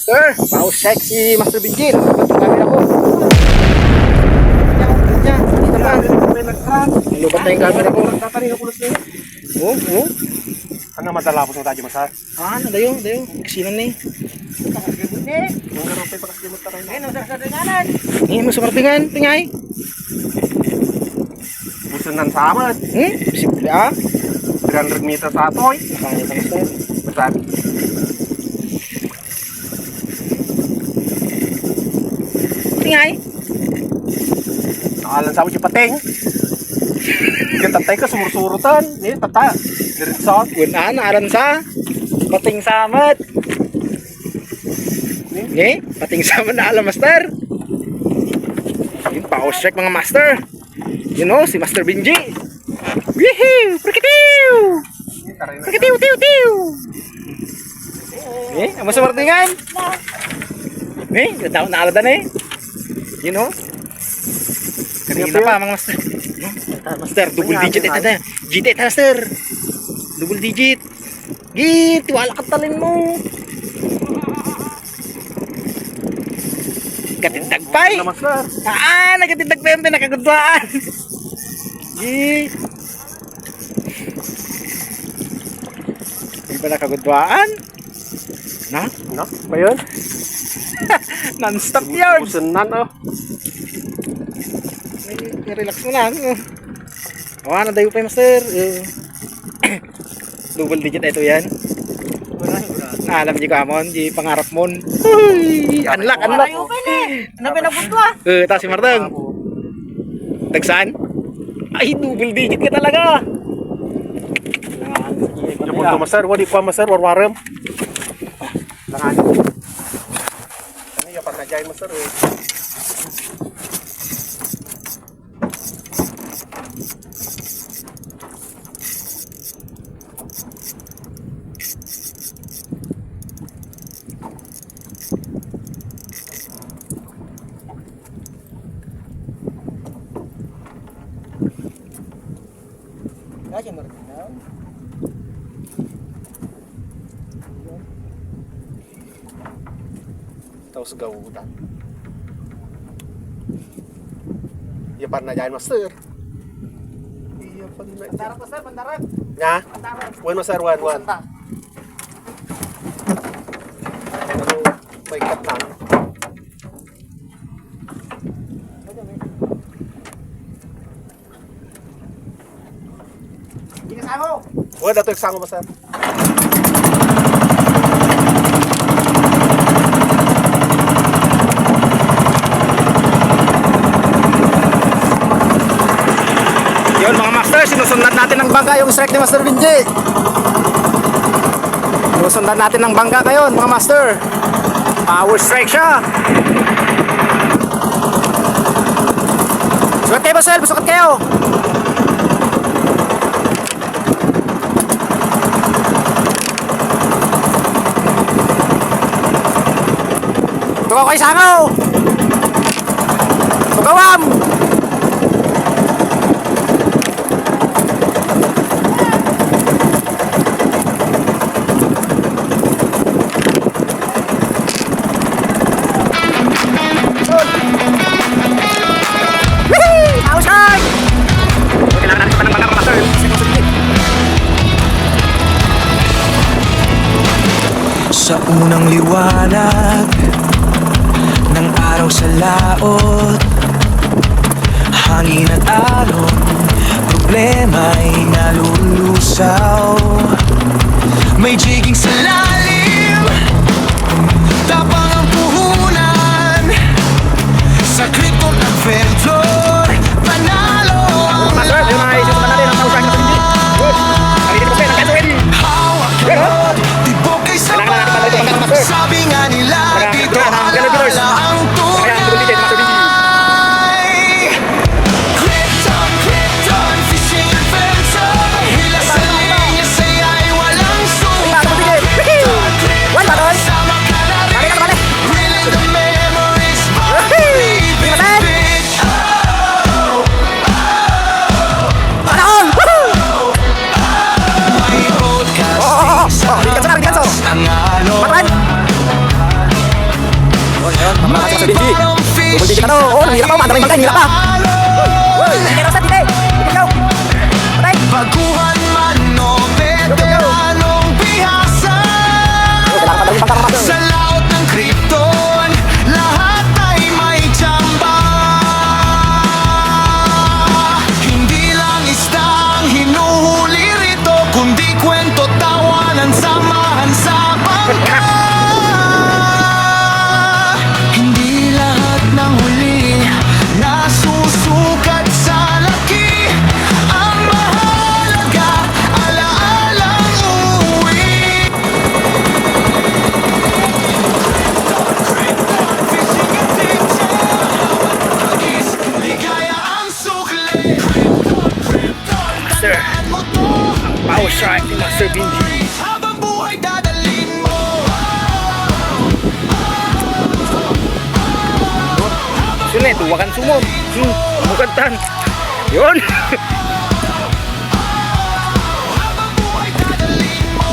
Master, pause check si Master Benji. Nakabat yung camera ko. Dito pa. Nalubat na yung camera ko. Oh, oh. Ano madalapos mo tayo masar? Ah, dayo. Kasinan ni. Ini mo sa martingan, tingay. Busunan sa amat. Simple ah. 300 meter sa atoy. Nakanya pa Master. Masabi. Tingay. Nakalan sa yung pating. Katatay ka sumursurutan. Eh, tata. Diretso. Wala na aran sa pating samat. Pating samat na alam Master. Yung pause check mga Master. You know, si Master Benji. Woohoo! Prikitiw! Prikitiw, tiw, tiw! Amo sa martingan? Ganda na aladan eh. You know? Kanina pa mga Master. Master, double digit ito. GT ito Master. Double digit. Tiwala ka talin mo. Katindag pa eh. Nagatindag pa yung pinakagudwaan. Hindi pa nakagudwaan? Na? No? Ba yun? Non-stop yun. Busunan oh. Relax mo lang. Ano dayo pa Master? Double digit ito yan. Alam niyo ka mon, di pangarap mon. Unlock. Ayaw pa ni. Ano pinaputwa? Ta si Marteng. Tagsan? Ay, double digit ka talaga. Yung punto masar, wadi pa masar, warwarem. Langan. Ano yung pagkajayin masar eh. Aja Marteng. Tapos gawutan. Iya pa na dyan master. Iya pa na dyan. Bandarat Master, bandarat. Nga? Bandarat. One master, one. Santa. Ano, may cut lang. Hindi kasama. Wala dato eksamo master. Yun mga Master, sinusundan natin ng bangka yung strike ni Master Benji. Sinusundan natin ng bangka ngayon mga Master. Power strike siya. Sukat kayo Basel, sukat kayo. Tukaw kayo sangaw. Tukawam. Sa unang liwanag ng araw sa laot, hangin at alon, problema'y nalulusaw. May jiging sa lalim, tapang ang puhunan, sa kriptong adventure, panalo ang Master, yung mga isip natin ang tawag sa Benji. Good. Halika po kayo, nagkaso ready. hawak ko, tibok kay sabay. Sabi nga nila, dito alala ang tunay. Krypton, fishing adventure. Hila sa linya, saya'y walang sukat. Master Benji. Double digit ano? Oh, nanghirap pa. Maraming bangkay, nanghirap pa. Sige, Rosa, dito. Ikaw. Patay. Baguhan man o veteranong bihasa, Maraming bangkay, Master. sa laot ng Krypton, lahat ay may tsamba. Hindi lang istang hinuhuli rito, kundi kwento, tawanan, samahan sa bangka. Hindi lahat ng huli nasusukat sa laki. Ang mahalaga, alaalang uuwi. Ligaya ang sukli. Master. Power strike ni Master Benji. Habang buhay dadalhin mo. Sulit, huwakan sumom. Mukantan. Yun. Habang buhay dadalhin mo.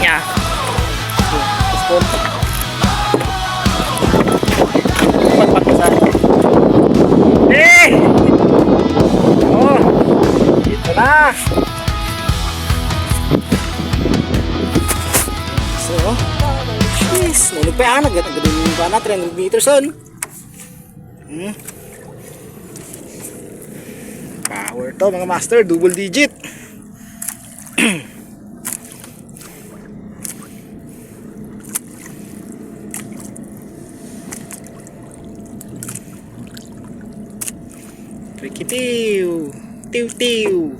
Nya. Eh! Oh! Ito na! So, jeez, nulog pa yan. Nagdadalhin pa na 300 meters on. Power to mga master, double digit. Prikitiu, tiu tiu.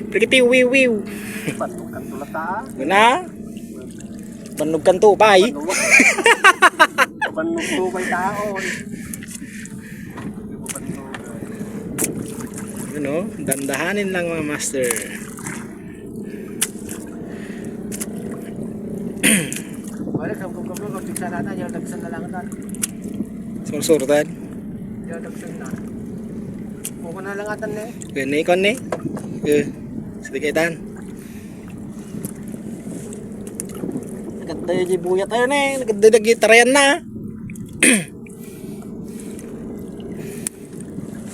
Prikitiu wiu wiu. Panukan tulata. Guna? Banog kanto bay. Panugtubay taon. Ano? Dandahanin lang mga master. Wala sa kumkulo ng pizza natin, yung dagsan na lang natin. Sursurtan. Yung dagsan na. Kung na lang atan na eh. Gani kon ni. Sedikatan. Naganda yung buya tayo na eh. Naganda gitarayan na.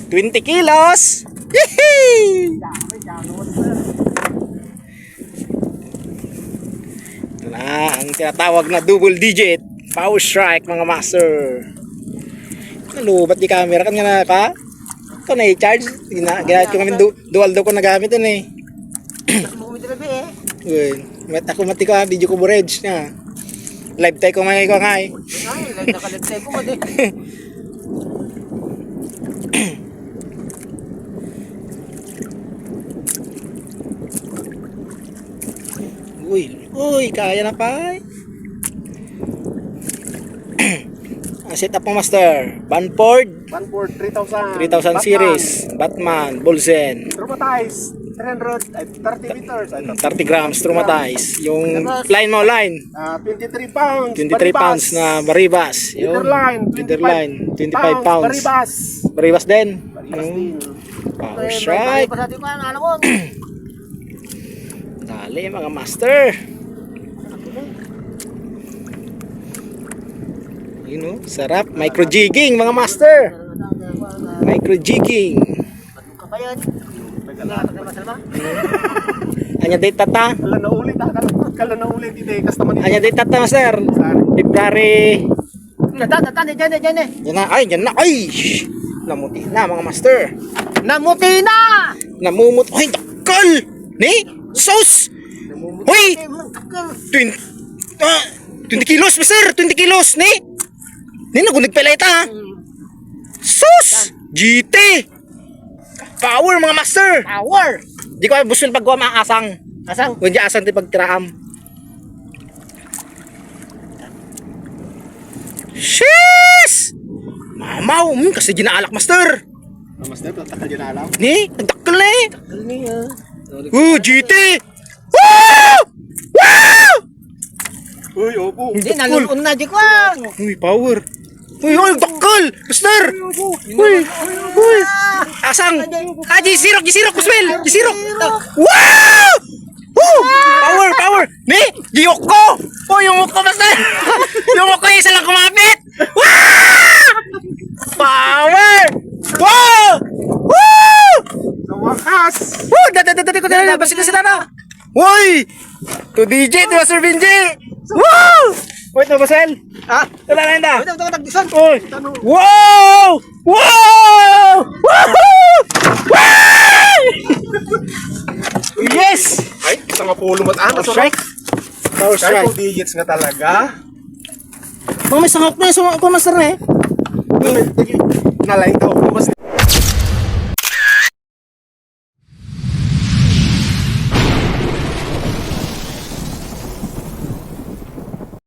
20 kilos! Yehey! Ito na ang tinatawag na double digit power strike mga master. Ano, ba't di camera kan nga na ka? Ito na i-charge. Ginamit ko kami dual daw ko nagamit yun eh. Bumit na ba eh. Uy, ako mati ko ha, video ko buredge na. Live tayo ko mga ikaw nga eh. Ay, like nakalagtay ko mali. Uy, kaya na pa. Set up mo master. Banford 1 for 3,000. 3000 series. Batman, Bolzen. Traumatize. 30 meters. 30 grams traumatize. Yung line mo, line. 23 pounds. 23 pounds na baribas. Yun. Leader line. 25 pounds. Baribas. Baribas din. Baribas din. Power strike. Pa sa atin ko, alam ko. Dali mga master. You know, sarap. Micro jigging mga master. Micro jigging. Ka pa yan. Masalma. Anya date tata? Kala na ulit ha. Kala na ulit. Hindi. Customer Anya date tata master? February. Tatan, dyan eh. Yan na. Ay, yan na. Ay! Shh! Namuti na mga master. Namuti na! Namumut. Ay, dakal! Ni? Sus! Hoy! 20 kilos master! 20 kilos ni? Ni nagunig pala ita ha? Sus! GT! Power mga master! Power! Di ko busol pagkuha mga asang. Asang? Kundi asang di pagtiraam. Sheesh! Mamaw! Kasi ginaalak master! Master, takal dyan na alam. Ni? Nagdakal na eh! Takal niya. GT! Woo! Wow! Uy, opo. Hindi, naluon na di ko ah. Uy, power! Uy, dakal! Master! Uy! Uy! Asang! Ah, G-Sirok! Kuswel! G-Sirok! Wow! Yung ko! Oh, yung ko basta! Yung ko isa lang kumapit! Wow! Power! Wow! Woo! Sa wakas! Woo! Dati ko dala, basta kasi na. Uy! 2 digit, Master Benji! Woo! Wait na, Basel? Ah! Wala na yun. Ito, nagdisan! Uy! Wow! Wow! Woohoo! Wow! Yes! Ay, isang mapulo mat Power strike. Power Kahit strike. 2 digits nga talaga. Mga may sangak na yung master na eh. Nalain to. Mas